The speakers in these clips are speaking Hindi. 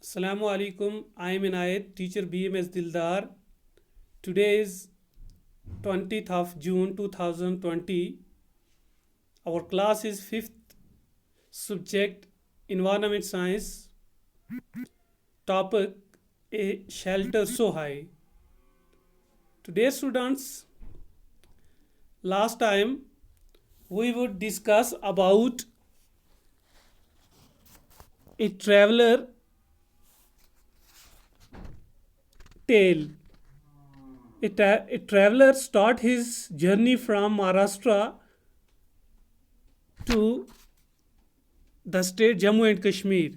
Assalamu alaikum. I am Inayat, teacher BMS Dildar. Today is 20th of June 2020. Our class is 5th subject Environment Science. Topic A shelter so high. Today students, last time we would discuss about a traveler tale. A traveler start his journey from Maharashtra to the state Jammu and Kashmir.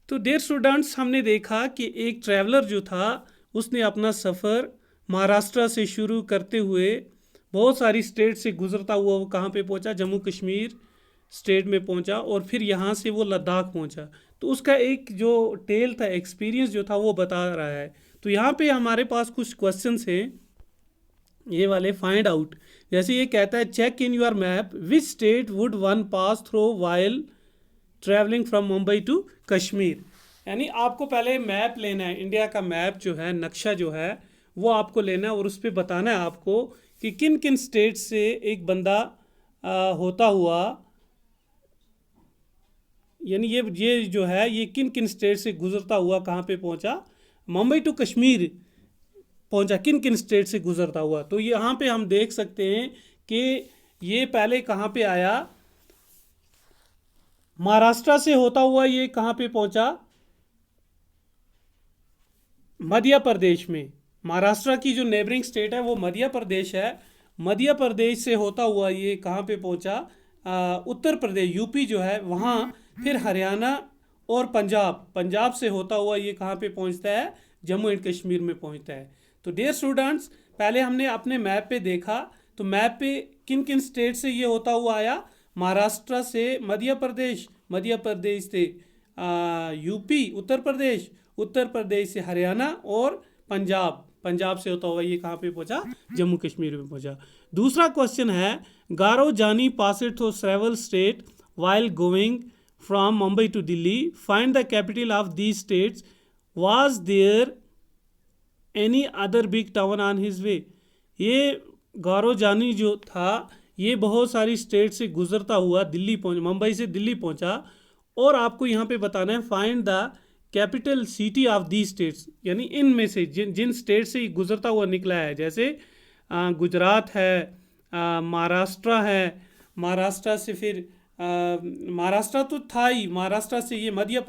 तो डियर स्टूडेंट्स, हमने देखा कि एक ट्रैवलर जो था उसने अपना सफ़र महाराष्ट्र से शुरू करते हुए बहुत सारी स्टेट से गुजरता हुआ वो कहाँ पे पहुँचा, जम्मू कश्मीर स्टेट में पहुँचा और फिर यहाँ से वो लद्दाख पहुँचा। तो उसका एक जो टेल था, एक्सपीरियंस जो था वो बता रहा है। तो यहाँ पे हमारे पास कुछ क्वेश्चंस हैं, ये वाले फाइंड आउट। जैसे ये कहता है check in your map which state would one pass through while travelling from Mumbai to Kashmir. यानी आपको पहले मैप लेना है, इंडिया का मैप जो है, नक्शा जो है वो आपको लेना है और उस पर बताना है आपको कि किन किन स्टेट से एक बंदा होता हुआ, यानी ये जो है ये किन किन स्टेट से गुजरता हुआ कहाँ पे पहुँचा, मुंबई टू कश्मीर पहुँचा, किन किन स्टेट से गुजरता हुआ। तो यहाँ पे हम देख सकते हैं कि ये पहले कहाँ पे आया, महाराष्ट्र से होता हुआ ये कहाँ पे पहुंचा, मध्य प्रदेश में। महाराष्ट्र की जो नेबरिंग स्टेट है वो मध्य प्रदेश है। मध्य प्रदेश से होता हुआ ये कहाँ पे पहुंचा, उत्तर प्रदेश यूपी जो है वहाँ, फिर हरियाणा और पंजाब से होता हुआ ये कहाँ पे पहुंचता है, जम्मू एंड कश्मीर में पहुंचता है। तो डियर स्टूडेंट्स, पहले हमने अपने मैप पे देखा, तो मैप पे किन किन स्टेट से ये होता हुआ आया, महाराष्ट्र से मध्य प्रदेश से यूपी, उत्तर प्रदेश से हरियाणा और पंजाब से होता हुआ ये कहाँ पे पहुँचा, जम्मू कश्मीर में पहुँचा। दूसरा क्वेश्चन है Garo Jani passed through several state while going from Mumbai to Delhi, find the capital of these states, was there any other big town on his way. ये गारो जानी जो था ये बहुत सारी स्टेट से गुजरता हुआ मुंबई से दिल्ली पहुंचा और आपको यहाँ पे बताना है find the capital city of the states, यानी इनमें से जिन स्टेट से गुजरता हुआ निकला है। जैसे गुजरात है, महाराष्ट्र है, महाराष्ट्र से फिर महाराष्ट्र तो था ही, महाराष्ट्र से ये मध्य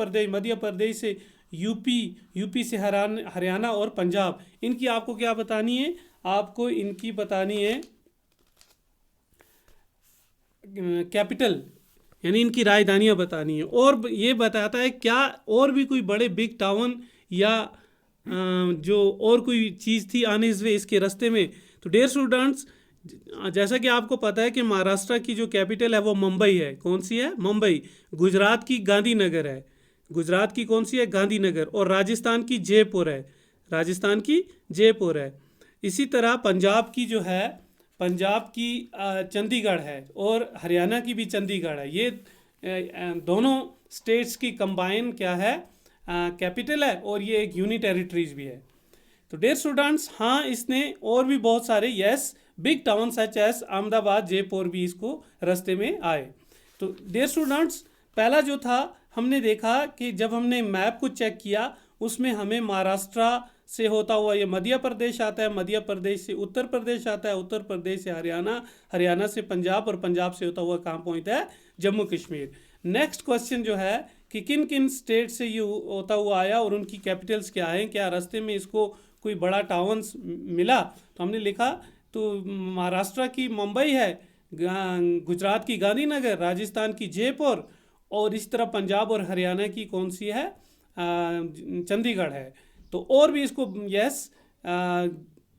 प्रदेश से यूपी से हरियाणा और पंजाब। इनकी आपको क्या बतानी है, आपको इनकी बतानी है कैपिटल, यानी इनकी राजधानियाँ बतानी है। और ये बताता है क्या और भी कोई बड़े बिग टाउन या जो और कोई चीज़ थी आने इस वे, इसके रास्ते में। तो डियर स्टूडेंट्स, जैसा कि आपको पता है कि महाराष्ट्र की जो कैपिटल है वो मुंबई है। कौन सी है, मुंबई। गुजरात की गांधीनगर है, गुजरात की कौन सी है, गांधीनगर। और राजस्थान की जयपुर है। इसी तरह पंजाब की जो है, पंजाब की चंडीगढ़ है और हरियाणा की भी चंडीगढ़ है। ये दोनों स्टेट्स की कंबाइन क्या है, कैपिटल है और ये एक यूनिट टेरिटरीज भी है। तो डियर स्टूडेंट्स, हाँ इसने और भी बहुत सारे big town such as Ahmedabad, Jaipur भी इसको रास्ते में आए। तो डियर स्टूडेंट्स, पहला जो था हमने देखा कि जब हमने मैप को चेक किया उसमें हमें महाराष्ट्र से होता हुआ ये मध्य प्रदेश आता है, मध्य प्रदेश से उत्तर प्रदेश आता है, उत्तर प्रदेश से हरियाणा, हरियाणा से पंजाब और पंजाब से होता हुआ कहाँ पहुँचता है, जम्मू कश्मीर। नेक्स्ट क्वेश्चन जो है कि किन किन स्टेट से ये होता हुआ आया और उनकी कैपिटल्स क्या हैं, क्या रास्ते में इसको कोई बड़ा टाउन मिला। तो हमने लिखा तो महाराष्ट्र की मुंबई है, गुजरात की गांधीनगर, राजस्थान की जयपुर और इस तरह पंजाब और हरियाणा की कौन सी है, चंडीगढ़ है। तो और भी इसको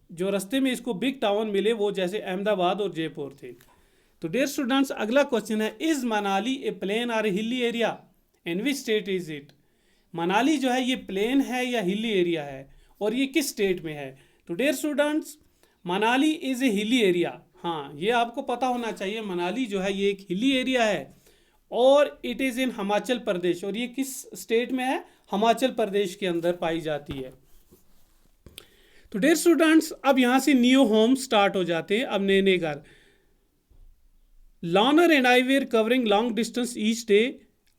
जो रास्ते में इसको बिग टाउन मिले वो जैसे अहमदाबाद और जयपुर थे। तो डियर स्टूडेंट्स, अगला क्वेश्चन है इज मनाली ए प्लेन और hilly area, in which state is it. Manali जो है ये प्लेन है या हिली एरिया है और ये किस स्टेट में है। तो dear students, Manali is a hilly area, हाँ ये आपको पता होना चाहिए। मनाली जो है ये एक हिली एरिया है और it is in Himachal Pradesh, और ये किस स्टेट में है? हिमाचल प्रदेश के अंदर पाई जाती है। तो डियर स्टूडेंट्स, अब यहाँ से न्यू होम स्टार्ट हो जाते हैं, अब नए नए घर। Lorna and I were covering long distance each day.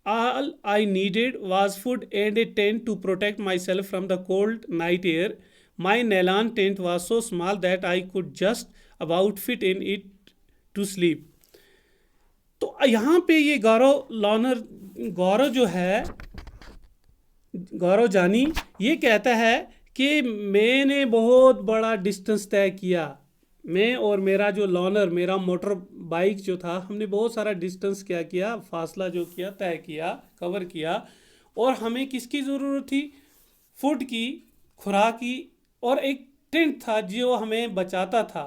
All I needed was food and a tent to protect myself from the cold night air. My nylon tent was so small that I could just about fit in it to sleep. तो यहाँ पे ये गौरव जो है, गौरव जानी, ये कहता है कि मैंने बहुत बड़ा डिस्टेंस तय किया। मैं और मेरा जो लॉनर, मेरा मोटर बाइक जो था, हमने बहुत सारा डिस्टेंस क्या किया, फासला जो किया, तय किया, कवर किया। और हमें किसकी ज़रूरत थी? फूड की, खुराक की, और एक टेंट था जो हमें बचाता था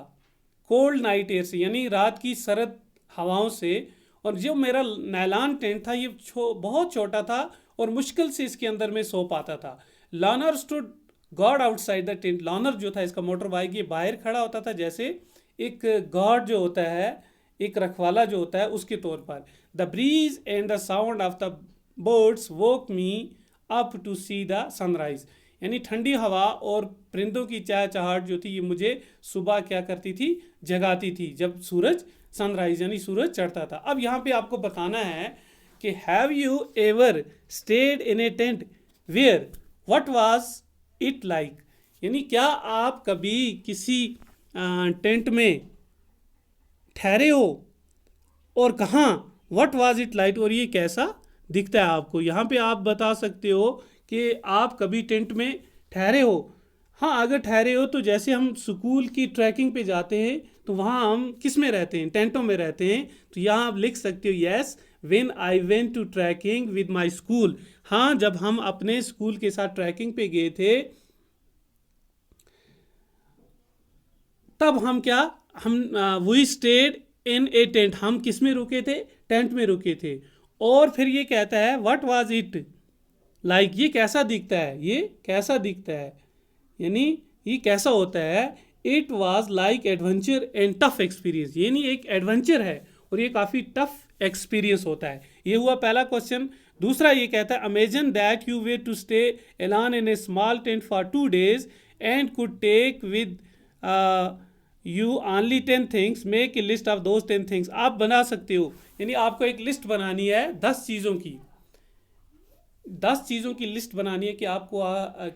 कोल्ड नाइट एयर से, यानी रात की सर्द हवाओं से। और जो मेरा नायलॉन टेंट था, ये बहुत छोटा था और मुश्किल से इसके अंदर में सो पाता था। Lonner stood guard outside the tent. Lonner जो था, इसका मोटर बाइक, ये बाहर खड़ा होता था जैसे एक गॉड जो होता है, एक रखवाला जो होता है, उसके तौर पर। The breeze and the sound of the birds woke me up to see the sunrise. यानी ठंडी हवा और परिंदों की चहचहाहट जो थी, ये मुझे सुबह क्या करती थी? जगाती थी, जब सूरज सनराइज यानी सूरज चढ़ता था। अब यहाँ पे आपको बताना है कि have you ever stayed in a tent where what was it like. यानी क्या आप कभी किसी टेंट में ठहरे हो, और कहाँ? व्हाट वाज इट लाइक, और ये कैसा दिखता है आपको। यहाँ पे आप बता सकते हो कि आप कभी टेंट में ठहरे हो। हाँ, अगर ठहरे हो तो जैसे हम स्कूल की ट्रैकिंग पे जाते हैं तो वहाँ हम किस में रहते हैं? टेंटों में रहते हैं। तो यहाँ आप लिख सकते हो yes when I went to trekking with my school. हाँ, जब हम अपने स्कूल के साथ ट्रैकिंग पे गए थे, तब हम क्या, we stayed in a tent. हम किस में रुके थे? टेंट में रुके थे। और फिर ये कहता है व्हाट वाज इट लाइक, ये कैसा दिखता है? ये कैसा दिखता है, यानी ये कैसा होता है? It was like adventure and tough experience. यानी एक एडवेंचर है और ये काफ़ी टफ एक्सपीरियंस होता है। ये हुआ पहला क्वेश्चन। दूसरा ये कहता है imagine that you were to stay alone in a small tent for 2 days and could take with you only 10 things, make a list of those 10 things. आप बना सकते हो, यानी आपको एक लिस्ट बनानी है 10 चीज़ों की। 10 चीज़ों की लिस्ट बनानी है कि आपको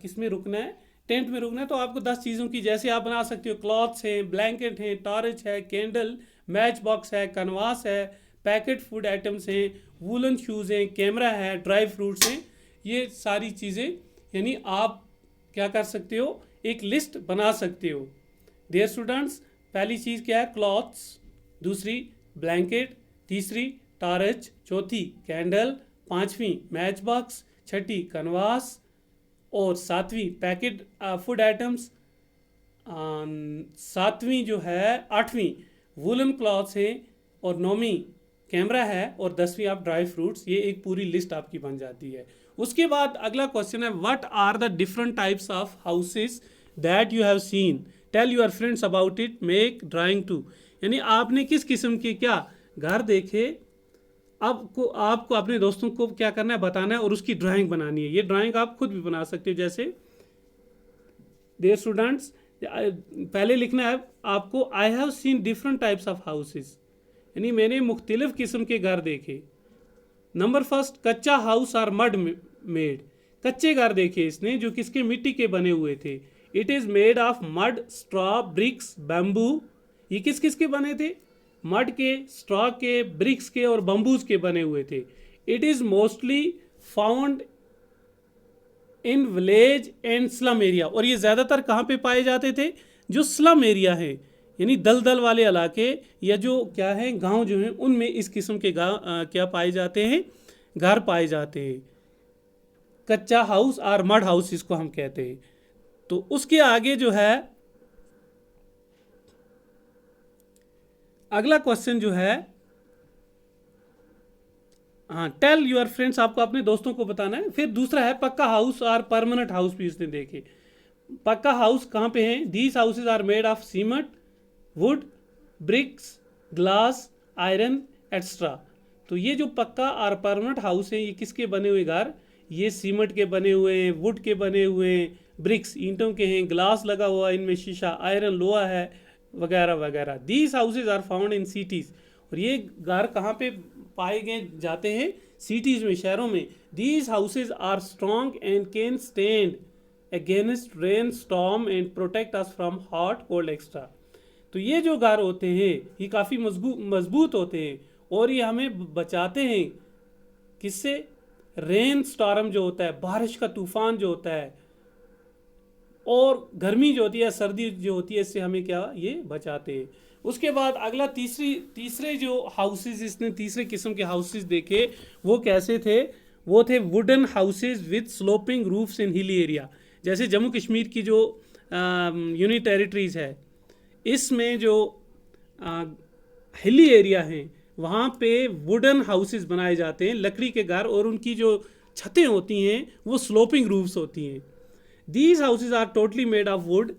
किस में रुकना है? टेंट में रुकना है। तो आपको 10 चीज़ों की, जैसे आप बना सकते हो, क्लॉथ्स हैं, ब्लैंकेट हैं, टॉर्च है, कैंडल, मैच बॉक्स है, कनवास है, पैकेट फूड आइटम्स हैं, वूलन शूज़ हैं, कैमरा है, ड्राई फ्रूट्स हैं। ये सारी चीज़ें, यानी आप क्या कर सकते हो? एक लिस्ट बना सकते हो। डियर स्टूडेंट्स, पहली चीज़ क्या है? क्लॉथ्स, दूसरी ब्लैंकेट, तीसरी टॉर्च, चौथी कैंडल, पांचवी मैच बॉक्स, छठी कनवास, और सातवीं पैकेट फूड आइटम्स, सातवीं जो है, आठवीं वूलन क्लॉथ्स हैं, और नौवीं कैमरा है, और 10वीं आप ड्राई फ्रूट्स। ये एक पूरी लिस्ट आपकी बन जाती है। उसके बाद अगला क्वेश्चन है what are the different types of houses that you have seen, tell your friends about it, make drawing too. यानी आपने किस किस्म के क्या घर देखे, आपको अपने दोस्तों को क्या करना है? बताना है, और उसकी ड्राइंग बनानी है। ये ड्राइंग आप खुद भी बना सकते हो। जैसे डियर स्टूडेंट्स, पहले लिखना है आपको I have seen different types of houses, यानी मैंने मुख्तलिफ किस्म के घर देखे। नंबर फर्स्ट, कच्चा हाउस और मड मेड। कच्चे घर देखे इसने, जो किसके? मिट्टी के बने हुए थे। It is made of mud, straw, bricks, bamboo. ये किस किस के बने थे? मड के, स्ट्रॉ के, ब्रिक्स के और बम्बूज के बने हुए थे। It is mostly found in village and slum area. और ये ज़्यादातर कहाँ पे पाए जाते थे? जो स्लम एरिया है, यानी दलदल वाले इलाके, या जो क्या है, गांव जो हैं, उनमें इस किस्म के क्या पाए जाते हैं? घर पाए जाते हैं। कच्चा हाउस और मड हाउस इसको हम कहते हैं। तो उसके आगे जो है अगला क्वेश्चन जो है, हाँ, टेल योर फ्रेंड्स, आपको अपने दोस्तों को बताना है। फिर दूसरा है पक्का हाउस और परमानेंट हाउस भी इसने देखे। पक्का हाउस कहाँ पे हैं? These houses are made of cement, wood, bricks, glass, iron extra. तो ये जो पक्का और परमानेंट हाउस है, ये किसके बने हुए घर? ये सीमेंट के बने हुए हैं, वुड के बने हुए हैं, ब्रिक्स ईंटों के हैं, ग्लास लगा हुआ है इनमें, शीशा, आयरन, लोहा है, वगैरह वगैरह। These houses are found in cities. और ये घर कहाँ पे पाए गए जाते हैं? सिटीज़ में, शहरों में। These houses are strong and can stand against rain, storm and protect us from hot cold extra. तो ये जो घर होते हैं ये काफ़ी मजबूत होते हैं और ये हमें बचाते हैं किससे? रेन स्टॉर्म जो होता है, बारिश का तूफान जो होता है, और गर्मी जो होती है, सर्दी जो होती है, इससे हमें क्या ये बचाते हैं। उसके बाद अगला तीसरे जो हाउसेज, इसने तीसरे किस्म के हाउसेज देखे, वो कैसे थे? वो थे wooden houses with sloping roofs in hilly area. जैसे जम्मू कश्मीर की जो यूनियन टेरिटरीज है, इसमें जो हिली एरिया हैं वहाँ पे वुडन हाउसेज बनाए जाते हैं, लकड़ी के घर, और उनकी जो छतें होती हैं वो स्लोपिंग रूफ्स होती हैं। These houses are totally made of wood.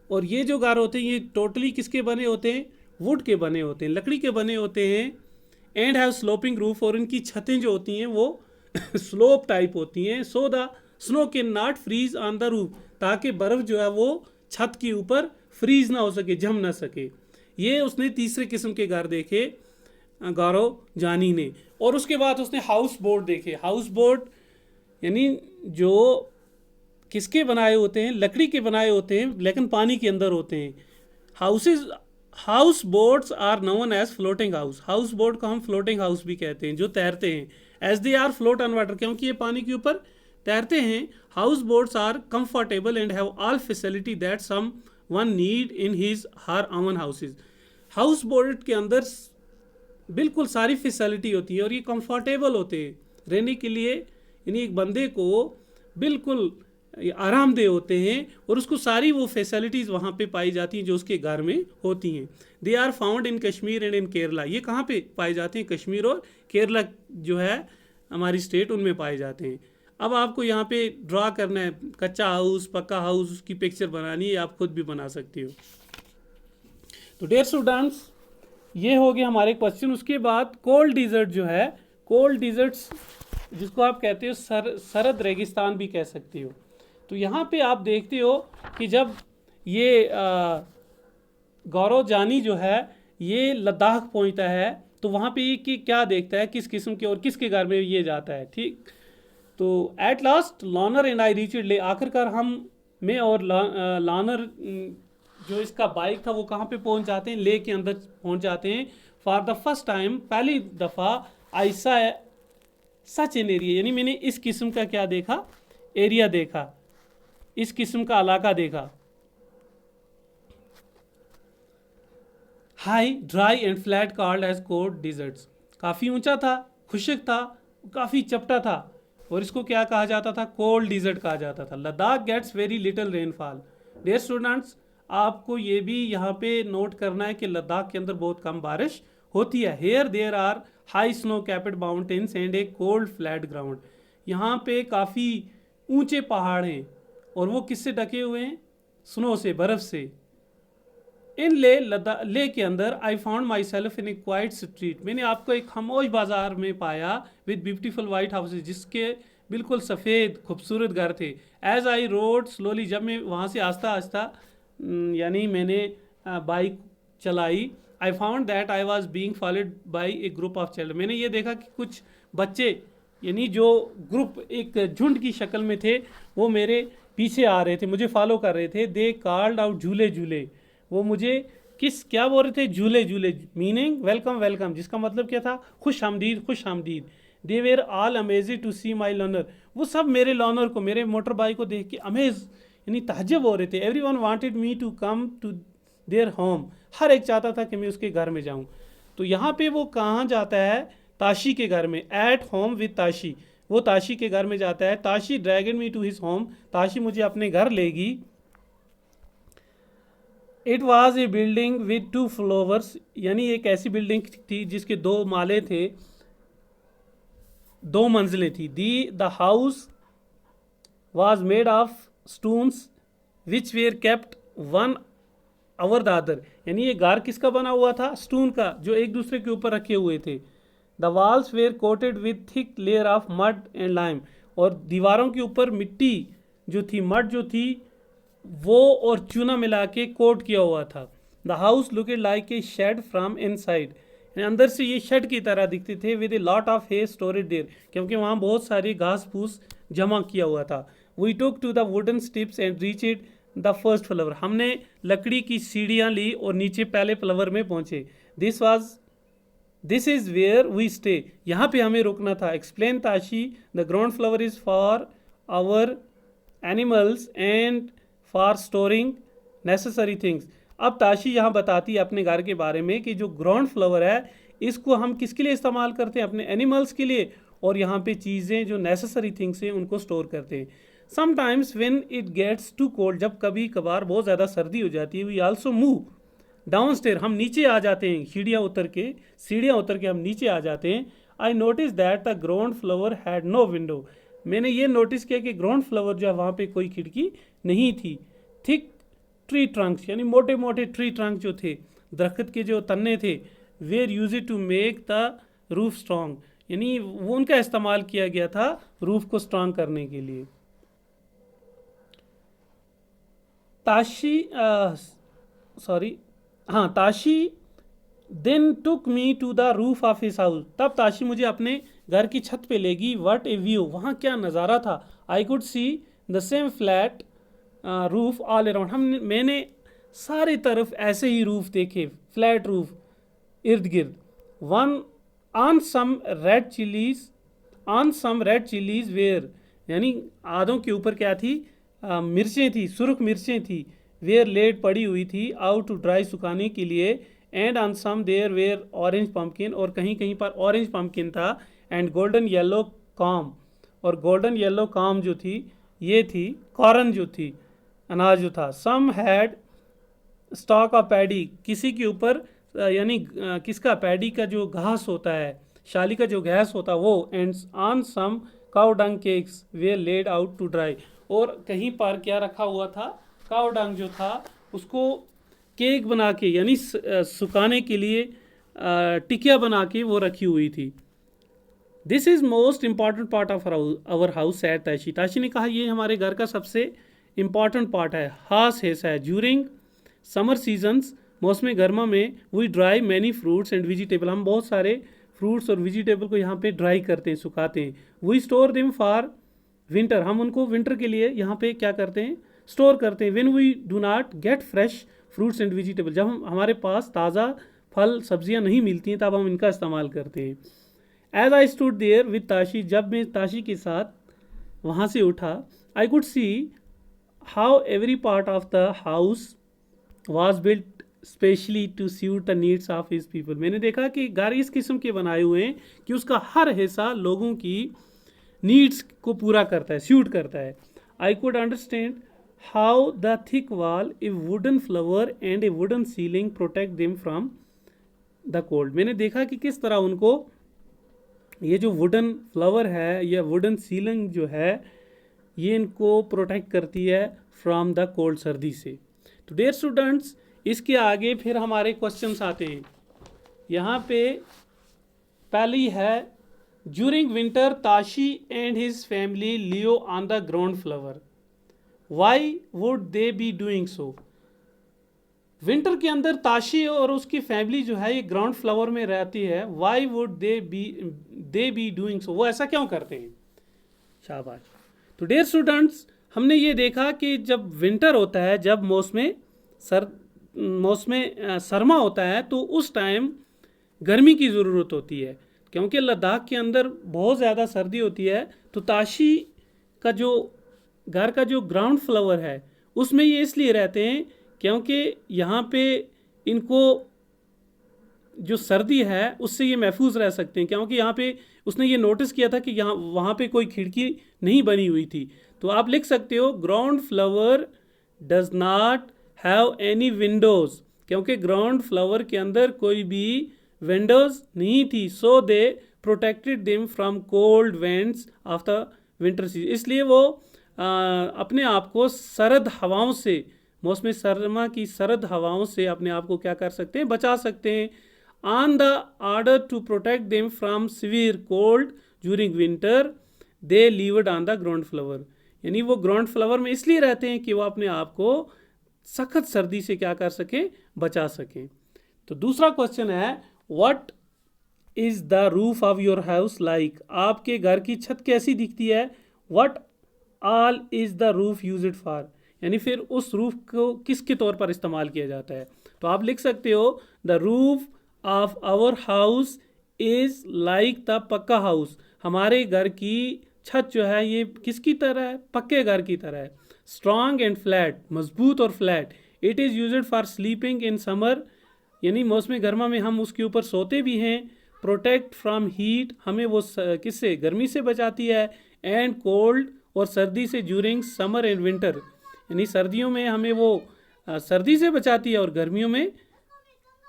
और ये जो घर होते हैं ये टोटली किसके बने होते हैं? वुड के बने होते हैं, लकड़ी के बने होते हैं। एंड हैव स्लोपिंग रूफ, और उनकी छतें जो होती हैं वो स्लोप टाइप होती हैं। So the snow can not freeze on the roof, ताकि बर्फ़ जो है वो छत के ऊपर फ्रीज ना हो सके, जम ना सके। ये उसने तीसरे किस्म के घर देखे गौरव जानी ने। और उसके बाद उसने हाउस बोट देखे। हाउस बोट यानी जो किसके बनाए होते हैं? लकड़ी के बनाए होते हैं, लेकिन पानी के अंदर होते हैं। House boats are known as floating house. House boat को हम फ्लोटिंग हाउस भी कहते हैं, जो तैरते हैं। As they are float on water, क्योंकि ये पानी के ऊपर तैरते हैं। House boats are comfortable and have all facility that some one need in his her own houses. House boat के अंदर बिल्कुल सारी फैसिलिटी होती है और ये कंफर्टेबल होते हैं रहने के लिए, यानी एक बंदे को बिल्कुल आरामदेह होते हैं, और उसको सारी वो फैसिलिटीज़ वहाँ पे पाई जाती हैं जो उसके घर में होती हैं। They are found in Kashmir and in Kerala. ये कहाँ पे पाए जाते हैं? कश्मीर और केरला जो है हमारी स्टेट, उनमें पाए जाते हैं। अब आपको यहाँ पे ड्रा करना है कच्चा हाउस, पक्का हाउस, उसकी पिक्चर बनानी है, आप खुद भी बना सकते हो। तो डियर स्टूडेंट्स, ये हो गया हमारे क्वेश्चन। उसके बाद कोल्ड डिजर्ट जो है, कोल्ड डिजर्ट्स जिसको आप कहते हो सरद रेगिस्तान भी कह सकते हो। तो यहाँ पे आप देखते हो कि जब ये गौरव जानी जो है ये लद्दाख पहुँचता है, तो वहाँ पे ये कि क्या देखता है, किस किस्म के और किसके घर में ये जाता है, ठीक। तो at last Lonner and I reach Leh, आखिरकार मैं और लॉनर जो इसका बाइक था वो कहाँ पे पहुँच जाते हैं? ले के अंदर पहुँच जाते हैं। फॉर द फर्स्ट टाइम, पहली दफ़ा आई सा सच एन एरिया, यानी मैंने इस किस्म का क्या देखा? एरिया देखा, इस किस्म का इलाका देखा। High, dry and flat called as cold deserts. काफ़ी ऊंचा था, खुशक था, काफ़ी चपटा था, और इसको क्या कहा जाता था? कोल्ड डिजर्ट कहा जाता था। Ladakh gets very little rainfall. Dear students, आपको ये भी यहाँ पे नोट करना है कि लद्दाख के अंदर बहुत कम बारिश होती है। Here there are high snow capped mountains and a cold flat ground. यहाँ पे काफ़ी ऊंचे पहाड़ हैं और वो किससे ढके हुए हैं? स्नो से, बर्फ़ से। इन ले के अंदर I found my self in A quite street. मैंने आपको एक खामोश बाजार में पाया विद ब्यूटीफुल वाइट हाउसेज, जिसके बिल्कुल सफ़ेद खूबसूरत घर थे। एज आई रोड स्लोली, जब मैं वहाँ से आस्ता आस्ता यानी मैंने बाइक चलाई, I found that I was being followed by A group of children. मैंने ये देखा कि कुछ बच्चे, यानी जो ग्रुप एक झुंड की शक्ल में थे, वो मेरे पीछे आ रहे थे, मुझे फॉलो कर रहे थे। दे कॉल्ड आउट झूले झूले, वो मुझे क्या बोल रहे थे? झूले झूले, मीनिंग वेलकम वेलकम, जिसका मतलब क्या था? खुश आमदीद खुश आमदीद। They were all amazing to see my learner, वो सब मेरे लर्नर को, मेरे मोटर बाइक को देख के अमेज यानी ताज्जुब हो रहे थे। Everyone wanted me to come to their home, हर एक चाहता था कि मैं उसके घर में जाऊँ। तो यहाँ पे वो कहाँ जाता है? ताशी के घर में, एट होम विद ताशी। वो ताशी के घर में जाता है। Tashi dragged me to his home, Tashi मुझे अपने घर लेगी। It was a building with 2 floors, यानी एक ऐसी बिल्डिंग थी जिसके 2 माले थे, 2 मंजिलें थी। The house was made of stones which were kept one over the other, यानी ये घर किसका बना हुआ था? स्टोन का, जो एक दूसरे के ऊपर रखे हुए थे। The walls were coated with thick layer of mud and lime, और दीवारों के ऊपर मिट्टी जो थी, मड जो थी वो और चूना मिला के कोट किया हुआ था। The house looked like a shed from inside, अंदर से ये शेड की तरह दिखते थे। With a lot of hay stored there, क्योंकि वहाँ बहुत सारी घास फूस जमा किया हुआ था। We took to the wooden steps and reached the first floor, हमने लकड़ी की सीढ़ियाँ ली और नीचे पहले फ्लावर में पहुँचे। This is where we stay, यहाँ पे हमें रुकना था। Explain Tashi, the ground floor is for our animals and for storing necessary things. अब ताशी यहाँ बताती है अपने घर के बारे में कि जो ग्राउंड फ्लोर है इसको हम किसके लिए इस्तेमाल करते हैं, अपने एनिमल्स के लिए, और यहाँ पे चीज़ें जो नेसेसरी थिंग्स हैं उनको स्टोर करते हैं। Sometimes when it gets too cold, जब कभी कभार बहुत ज़्यादा सर्दी हो जाती है, we also move down stair, हम नीचे आ जाते हैं, सीढ़ियाँ उतर के हम नीचे आ जाते हैं। I notice that the ground floor had no window, मैंने ये नोटिस किया कि ग्राउंड फ्लोर जो है वहाँ पे कोई खिड़की नहीं थी। थिक ट्री ट्रंक्स, यानी मोटे मोटे ट्री ट्रंक जो थे, दरख्त के जो तन्ने थे, were use to make the roof strong, यानी वो उनका इस्तेमाल किया गया था रूफ को स्ट्रॉन्ग करने के लिए। Tashi then took me to the roof of his house, तब ताशी मुझे अपने घर की छत पे लेगी। व्हाट ए व्यू, वहाँ क्या नज़ारा था। I could see the same flat roof all around, मैंने सारे तरफ ऐसे ही रूफ देखे, फ्लैट रूफ इर्द गिर्द। One on some red chillies were, यानी आधों के ऊपर क्या थी, मिर्चें थी, सुर्ख मिर्चें थी। वेयर लेड पड़ी हुई थी, आउट टू ड्राई, सुखाने के लिए। And on some there were orange pumpkin, और कहीं कहीं पर ऑरेंज पम्पकिन था। एंड गोल्डन येलो कॉम, और गोल्डन येलो कॉम जो थी ये थी कॉर्न जो थी, अनाज जो था। सम हैड स्टॉक ऑफ पैडी, किसी के ऊपर यानी किसका, पैडी का जो घास होता है, शाली का जो घास होता है वो। And on some cow dung cakes were laid out to dry, और कहीं पर क्या रखा हुआ था, काउ डंग जो था उसको केक बना के, यानी सुखाने के लिए टिकिया बना के वो रखी हुई थी। This is most important part of our house, said Tashi, Tashi ने कहा ये हमारे घर का सबसे इम्पॉर्टेंट पार्ट है, खास हिस्सा है। ज्यूरिंग समर सीजन्स, मौसम गर्मा में, we dry many fruits and vegetable, हम बहुत सारे फ्रूट्स और वेजिटेबल को यहाँ पे ड्राई करते हैं, सुखाते हैं। We store them for winter, हम उनको विंटर के लिए यहाँ पे क्या करते हैं, स्टोर करते हैं। When we do not get fresh fruits and vegetable, जब हमारे पास ताज़ा फल सब्जियाँ नहीं मिलती हैं तब हम इनका इस्तेमाल करते हैं। As I stood there with Tashi, जब मैं ताशी के साथ वहाँ से उठा, I could see how every part of the house was built specially to suit the needs of his people, मैंने देखा कि घर इस किस्म के बनाए हुए हैं कि उसका हर हिस्सा लोगों की नीड्स को पूरा करता है, सूट करता है। I could understand how the thick wall, A wooden flower and A wooden ceiling protect them from the cold, मैंने देखा कि किस तरह उनको ये जो वुडन फ्लावर है या वुडन सीलिंग जो है ये इनको प्रोटेक्ट करती है फ्रॉम द कोल्ड, सर्दी से। तो डियर स्टूडेंट्स, इसके आगे फिर हमारे क्वेश्चंस आते हैं। यहाँ पे पहली है, during winter Tashi and his family live on the ground floor, why would they be doing so, winter के अंदर ताशी और उसकी फैमिली जो है ये ग्राउंड फ्लोर में रहती है, why would they be doing so, वो ऐसा क्यों करते हैं। शाबाश। तो डियर स्टूडेंट्स, हमने ये देखा कि जब विंटर होता है, जब मौसम सरमा होता है, तो उस टाइम गर्मी की ज़रूरत होती है, क्योंकि लद्दाख के अंदर बहुत ज़्यादा सर्दी होती है। तो ताशी का जो घर का जो ग्राउंड फ्लोर है उसमें ये इसलिए रहते हैं क्योंकि यहाँ पे इनको जो सर्दी है उससे ये महफूज रह सकते हैं, क्योंकि यहाँ पे उसने ये नोटिस किया था कि यहाँ वहाँ पे कोई खिड़की नहीं बनी हुई थी। तो आप लिख सकते हो ground floor does not have any windows, क्योंकि ग्राउंड फ्लोर के अंदर कोई भी विंडोज़ नहीं थी। So they protected them from cold winds of the winter season, इसलिए वो अपने आप को सर्द हवाओं से, मौसम सरमा की सर्द हवाओं से अपने आप को क्या कर सकते हैं, बचा सकते हैं। On the order to protect them from severe cold during winter they lived on the ground floor. यानी वो ग्राउंड फ्लोर में इसलिए रहते हैं कि वो अपने आप को सख्त सर्दी से क्या कर सकें, बचा सकें। तो दूसरा क्वेश्चन है, what is the roof of your house like? आपके घर की छत कैसी दिखती है? What all is the roof used for? यानी फिर उस रूफ को किसके तौर पर इस्तेमाल किया जाता है? तो आप लिख सकते हो the roof of our house is like the pucca house. हमारे घर की छत जो है ये किसकी तरह है? पक्के घर की तरह है। स्ट्रॉन्ग एंड फ्लैट, मजबूत और flat. It is used for sleeping in summer, यानी मौसम गर्मा में हम उसके ऊपर सोते भी हैं। प्रोटेक्ट फ्रॉम हीट, हमें वो किससे, गर्मी से बचाती है। एंड कोल्ड, और सर्दी से ड्यूरिंग समर एंड विंटर, यानी सर्दियों में हमें वो सर्दी से बचाती है और गर्मियों में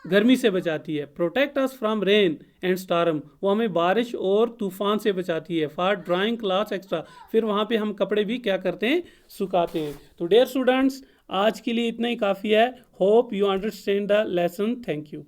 गर्मी से बचाती है। Protect us from rain and storm, वो हमें बारिश और तूफान से बचाती है। फॉर ड्राइंग क्लॉथ्स एक्स्ट्रा, फिर वहाँ पे हम कपड़े भी क्या करते हैं, सुखाते हैं। तो डियर स्टूडेंट्स, आज के लिए इतना ही काफ़ी है। Hope you understand the lesson. Thank you.